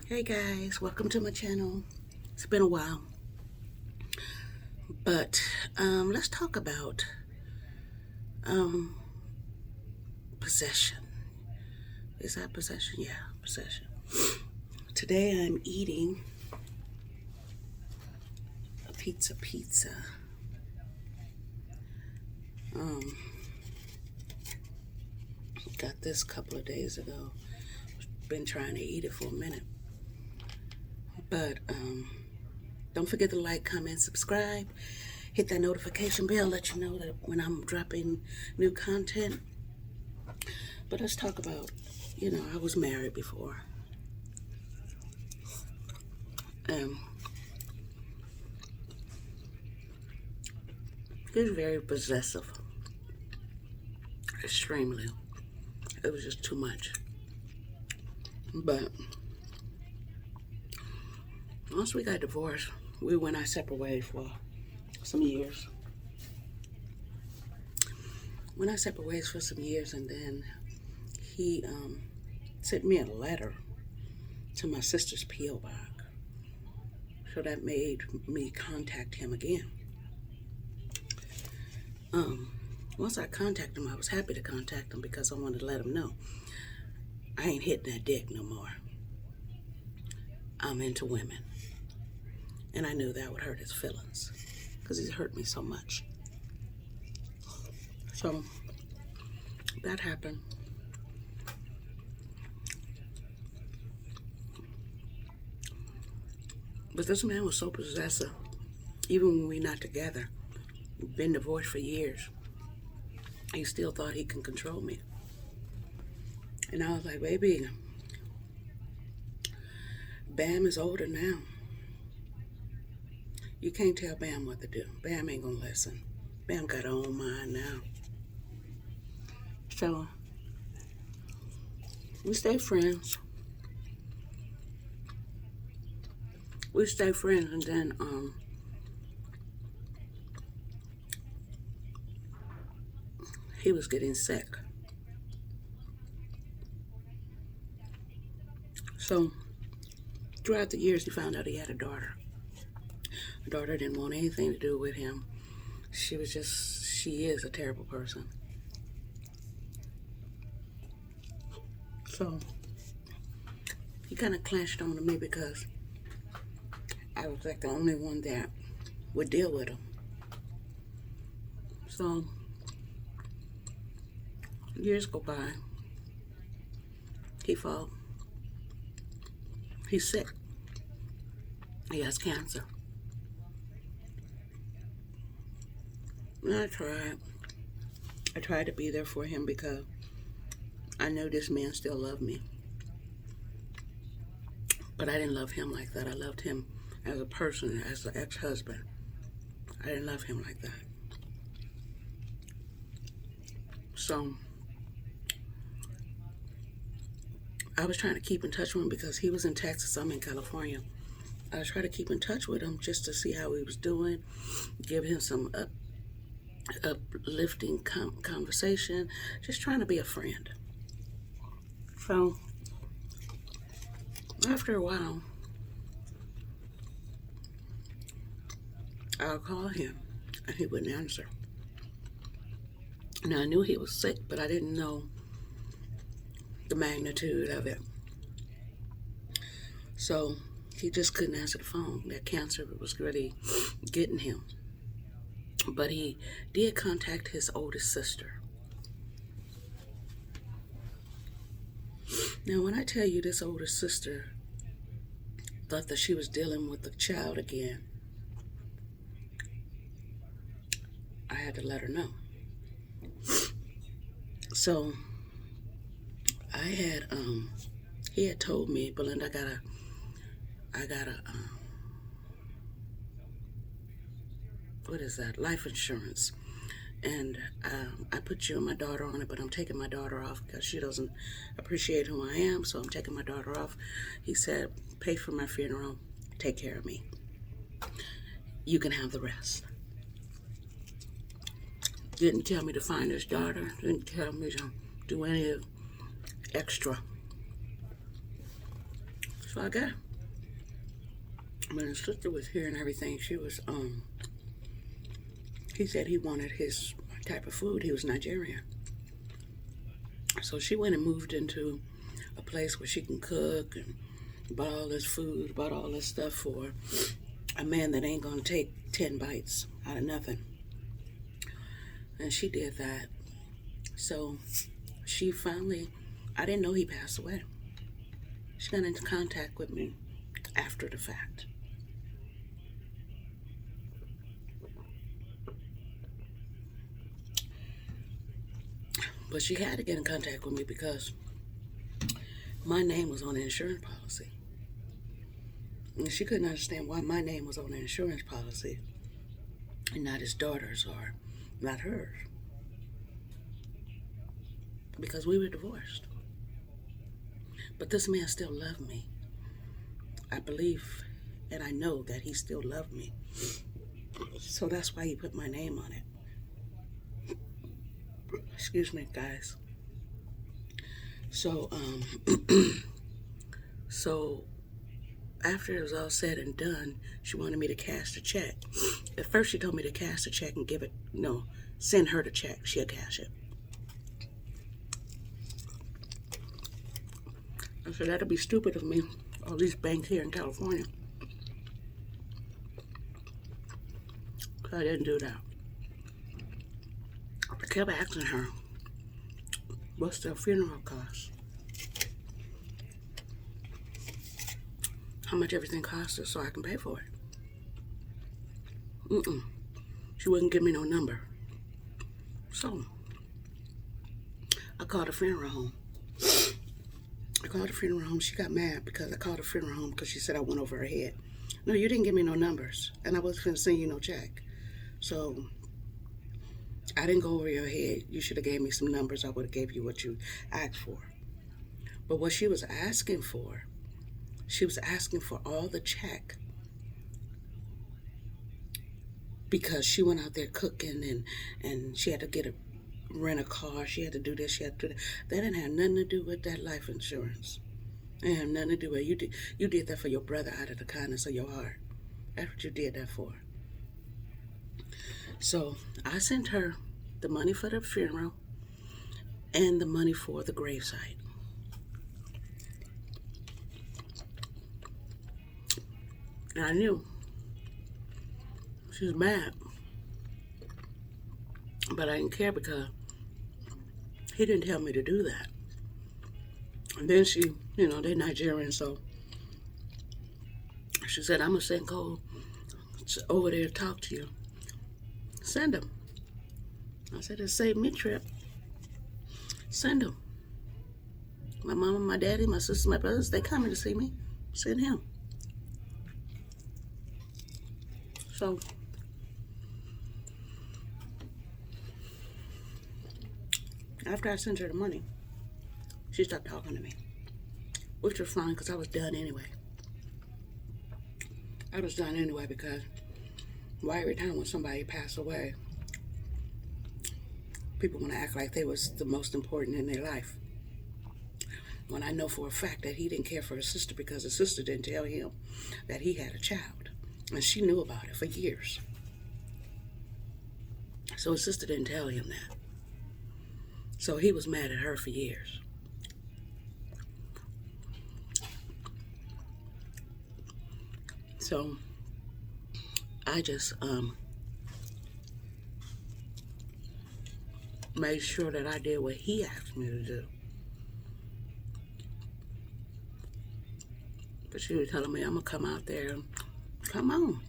Hey guys, welcome to my channel. It's been a while, but let's talk about um, possession. Is that possession? Yeah, possession. Today I'm eating a pizza. Um, got this a couple of days ago. Been trying to eat it for a minute, but don't forget to like, comment, subscribe. Hit that notification bell, let you know that when I'm dropping new content. But let's talk about, I was married before. He was very possessive. Extremely. It was just too much. But once we got divorced, we went our separate ways for some years. Went our separate ways for some years, and then he sent me a letter to my sister's P.O. box. So that made me contact him again. Once I contacted him, I was happy to contact him because I wanted to let him know I ain't hitting that dick no more. I'm into women. And I knew that would hurt his feelings because he's hurt me so much. So that happened. But this man was so possessive. Even when we're not together, we've been divorced for years, he still thought he can control me. And I was like, baby, Bam is older now. You can't tell Bam what to do. Bam ain't gonna listen. Bam got her own mind now. So we stay friends. And then he was getting sick. So throughout the years, he found out he had a daughter. The daughter didn't want anything to do with him. She is a terrible person. So he kind of clashed on me because I was like the only one that would deal with him. So years go by. He falls. He's sick. He has cancer. And I tried to be there for him because I know this man still loved me. But I didn't love him like that. I loved him as a person, as an ex-husband. I didn't love him like that. So I was trying to keep in touch with him because he was in Texas, I'm in California. I was trying to keep in touch with him just to see how he was doing, give him some uplifting conversation, just trying to be a friend. So after a while, I'll call him and he wouldn't answer. Now I knew he was sick, but I didn't know the magnitude of it. So he just couldn't answer the phone. That cancer was really getting him. But he did contact his oldest sister. Now, when I tell you this oldest sister thought that she was dealing with the child again, I had to let her know. So he had told me, Belinda, I got a what is that? Life insurance. And I put you and my daughter on it, but I'm taking my daughter off because she doesn't appreciate who I am, so I'm taking my daughter off. He said, pay for my funeral, take care of me. You can have the rest. Didn't tell me to find his daughter, didn't tell me to do any extra. So I got, when his sister was here and everything, she was, he said he wanted his type of food. He was Nigerian. So she went and moved into a place where she can cook and bought all this food, bought all this stuff for a man that ain't gonna take 10 bites out of nothing. And she did that. So she finally, I didn't know he passed away. She got into contact with me after the fact. But she had to get in contact with me because my name was on the insurance policy. And she couldn't understand why my name was on the insurance policy and not his daughter's or not hers. Because we were divorced. But this man still loved me. I believe and I know that he still loved me. So that's why he put my name on it. Excuse me, guys. So, so after it was all said and done, she wanted me to cash the check. At first, she told me to cash the check and give it, no, send her the check. She'll cash it. I said, that'd be stupid of me. All these banks here in California. So I didn't do that. I kept asking her, what's the funeral cost? How much everything costs her so I can pay for it. She wouldn't give me no number. So, I called the funeral home. She got mad because I called the funeral home because she said I went over her head. No, you didn't give me no numbers. And I wasn't going to send you no check. So, I didn't go over your head. You should have gave me some numbers. I would have gave you what you asked for. But what she was asking for, she was asking for all the check. Because she went out there cooking and she had to rent a car. She had to do this, she had to do that. That didn't have nothing to do with that life insurance. It didn't have nothing to do with it. You did that for your brother out of the kindness of your heart. That's what you did that for. So I sent her the money for the funeral and the money for the gravesite. And I knew she was mad, but I didn't care because he didn't tell me to do that. And then she, they're Nigerian, so she said, I'm going to send Cole over there to talk to you. Send him. I said, it saved me a trip. Send him. My mama, my daddy, my sister, my brothers, they coming to see me. Send him. So, after I sent her the money, she stopped talking to me, which was fine because I was done anyway. I was done anyway because why every time when somebody passed away, people want to act like they was the most important in their life. When I know for a fact that he didn't care for his sister because his sister didn't tell him that he had a child. And she knew about it for years. So his sister didn't tell him that. So he was mad at her for years. So I just made sure that I did what he asked me to do. But she was telling me, I'm going to come out there. Come on.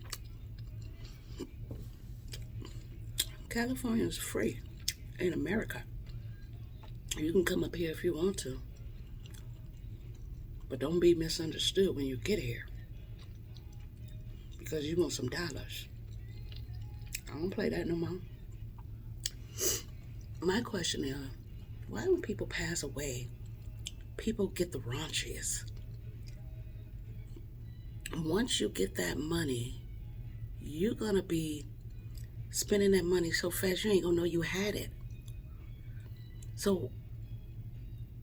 California is free in America. You can come up here if you want to. But don't be misunderstood when you get here. Because you want some dollars. I don't play that no more. My question is, why when people pass away, people get the raunchiest? Once you get that money, you're going to be spending that money so fast you ain't going to know you had it. So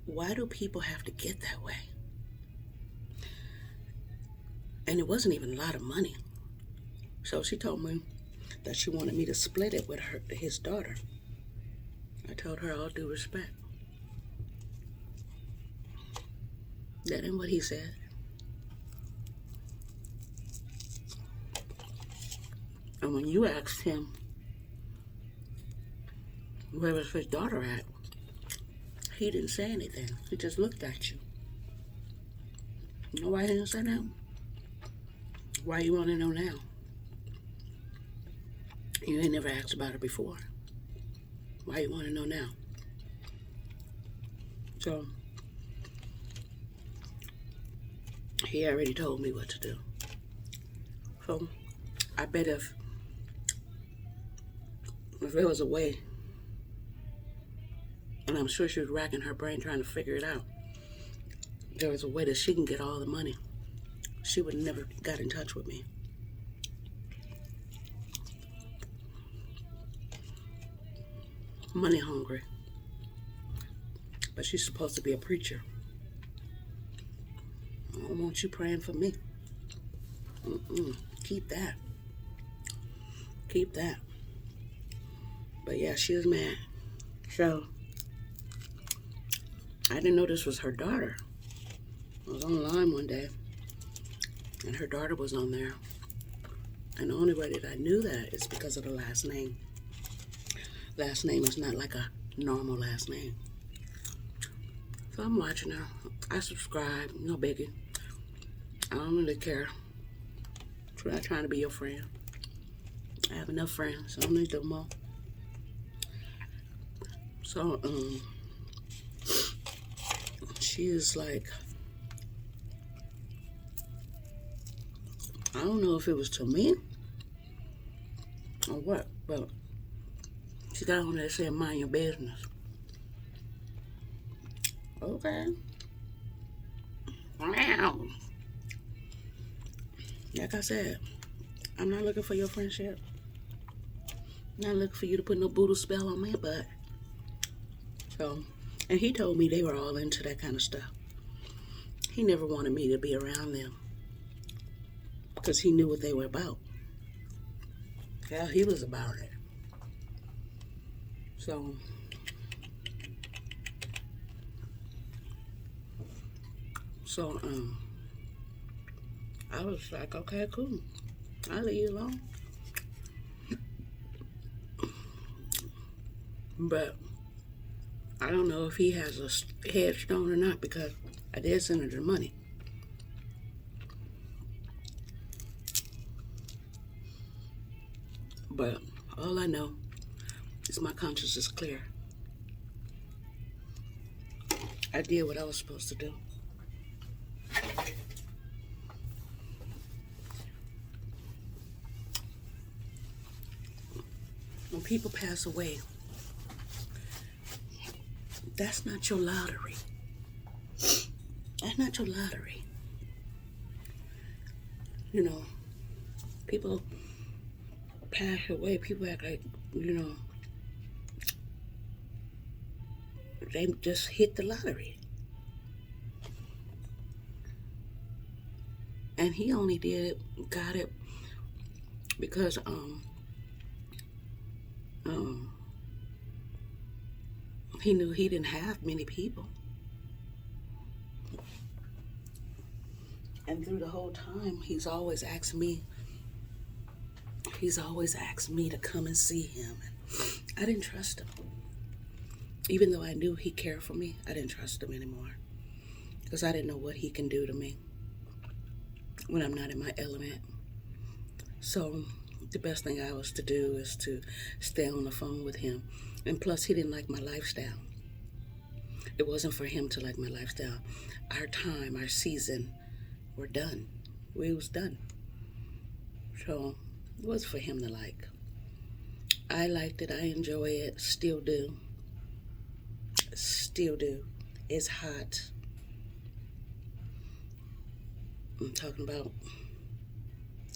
why do people have to get that way? And it wasn't even a lot of money. So she told me that she wanted me to split it with his daughter. I told her all due respect. That ain't what he said. And when you asked him where was his daughter at, he didn't say anything. He just looked at you. You know why he didn't say that? Why you want to know now? You ain't never asked about her before. Why you want to know now? So, he already told me what to do. So, I bet if there was a way, and I'm sure she was racking her brain trying to figure it out, there was a way that she can get all the money, she would never got in touch with me. Money hungry. But she's supposed to be a preacher. I don't want you praying for me. Keep that. Keep that. But yeah, she was mad. So, I didn't know this was her daughter. I was online one day, and her daughter was on there. And the only way that I knew that is because of the last name. Last name is not like a normal last name. So I'm watching her. I subscribe, no biggie. I don't really care. I'm not trying to be your friend. I have enough friends, so I don't need no more. So, she is like, I don't know if it was to me or what, but she got on there saying, mind your business. Okay. Wow. Like I said, I'm not looking for your friendship. I'm not looking for you to put no voodoo spell on me, but so, and he told me they were all into that kind of stuff. He never wanted me to be around them because he knew what they were about. Hell, he was about it. So, I was like, okay, cool. I'll leave you alone. But I don't know if he has a headstone or not because I did send her the money. But all I know is my conscience is clear. I did what I was supposed to do. When people pass away, that's not your lottery. That's not your lottery. You know, people pass away, people act like, you know, they just hit the lottery. And he only got it because, he knew he didn't have many people. And through the whole time, he's always asked me to come and see him. I didn't trust him. Even though I knew he cared for me, I didn't trust him anymore. Because I didn't know what he can do to me when I'm not in my element. So the best thing I was to do is to stay on the phone with him. And plus, he didn't like my lifestyle. It wasn't for him to like my lifestyle. Our time, our season, we're done. We was done. So it was for him to like. I liked it. I enjoy it. Still do. Still do. It's hot. I'm talking about,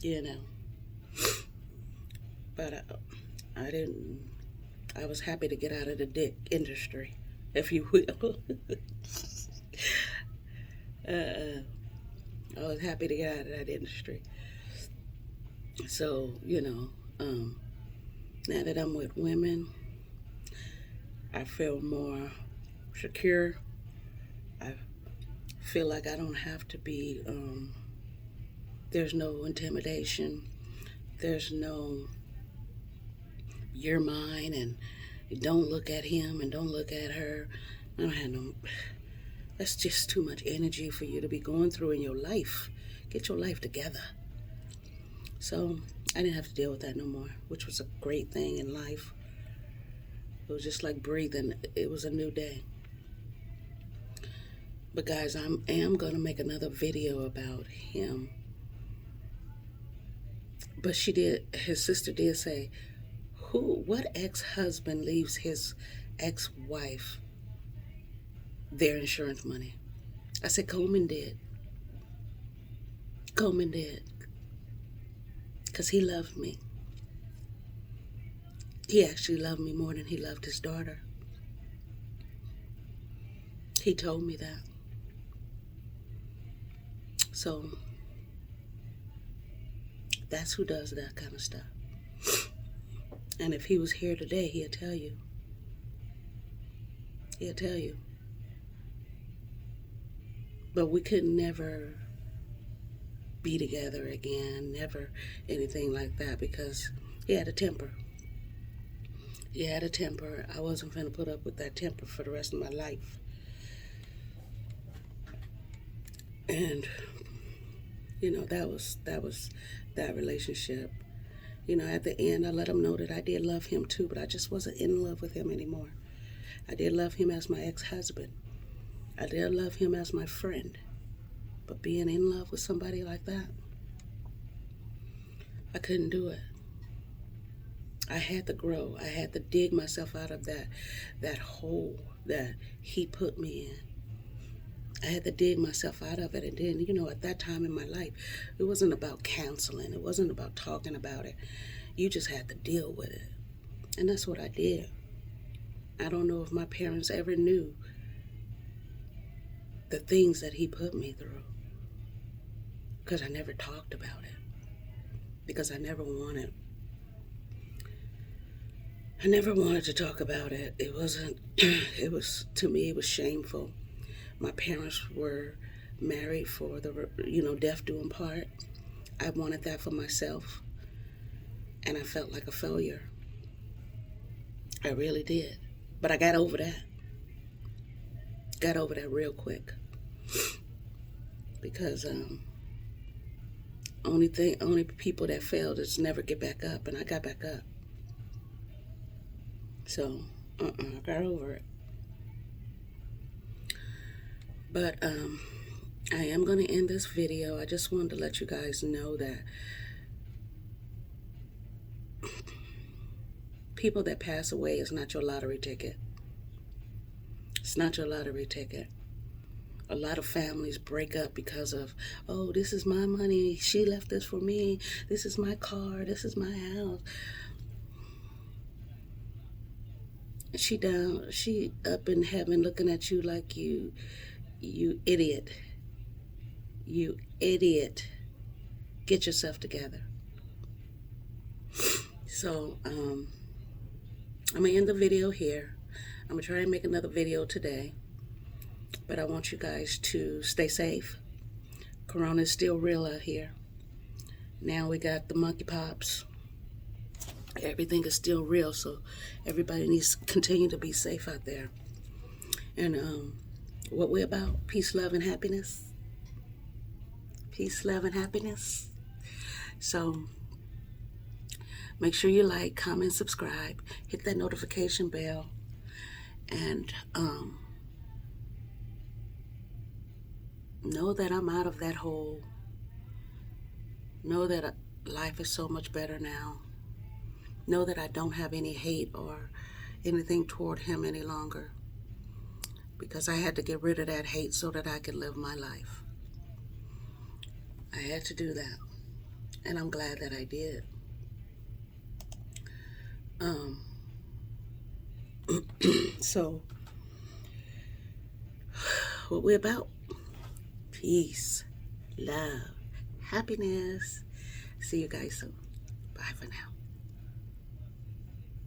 you know. But I was happy to get out of the dick industry, if you will. I was happy to get out of that industry. So, now that I'm with women, I feel more secure. I feel like I don't have to be, there's no intimidation. There's no, you're mine and don't look at him and don't look at her. I don't have no, that's just too much energy for you to be going through in your life. Get your life together. So I didn't have to deal with that no more, which was a great thing in life. It was just like breathing. It was a new day. But guys, I am going to make another video about him. But his sister did say, what ex-husband leaves his ex-wife their insurance money? I said, Coleman did. Coleman did. Because he loved me. He actually loved me more than he loved his daughter. He told me that. So, that's who does that kind of stuff. And if he was here today, he'll tell you. He'll tell you. But we could never be together again, never anything like that, because he had a temper. He had a temper. I wasn't going to put up with that temper for the rest of my life. And, that was that relationship. At the end, I let him know that I did love him too, but I just wasn't in love with him anymore. I did love him as my ex-husband. I did love him as my friend. But being in love with somebody like that, I couldn't do it. I had to grow. I had to dig myself out of that hole that he put me in. I had to dig myself out of it. And then, at that time in my life, it wasn't about counseling. It wasn't about talking about it. You just had to deal with it. And that's what I did. I don't know if my parents ever knew the things that he put me through, because I never talked about it. Because I never wanted to talk about it. To me, it was shameful. My parents were married for death do them part. I wanted that for myself, and I felt like a failure. I really did. But I got over that. Got over that real quick. Because only people that fail just never get back up, and I got back up. So, I got over it. But I am going to end this video. I just wanted to let you guys know that people that pass away is not your lottery ticket. It's not your lottery ticket. A lot of families break up because of, oh, this is my money. She left this for me. This is my car. This is my house. She up in heaven looking at you like you idiot. You idiot. Get yourself together. So, I'm going to end the video here. I'm going to try and make another video today. But I want you guys to stay safe. Corona is still real out here. Now we got the monkeypox. Everything is still real, so everybody needs to continue to be safe out there. And what we're about, peace, love, and happiness. Peace, love, and happiness. So make sure you like, comment, subscribe, hit that notification bell, and know that I'm out of that hole. Know that life is so much better now. Know that I don't have any hate or anything toward him any longer, because I had to get rid of that hate so that I could live my life. I had to do that, and I'm glad that I did. So, what we're about, peace, love, happiness. See you guys soon. Bye for now.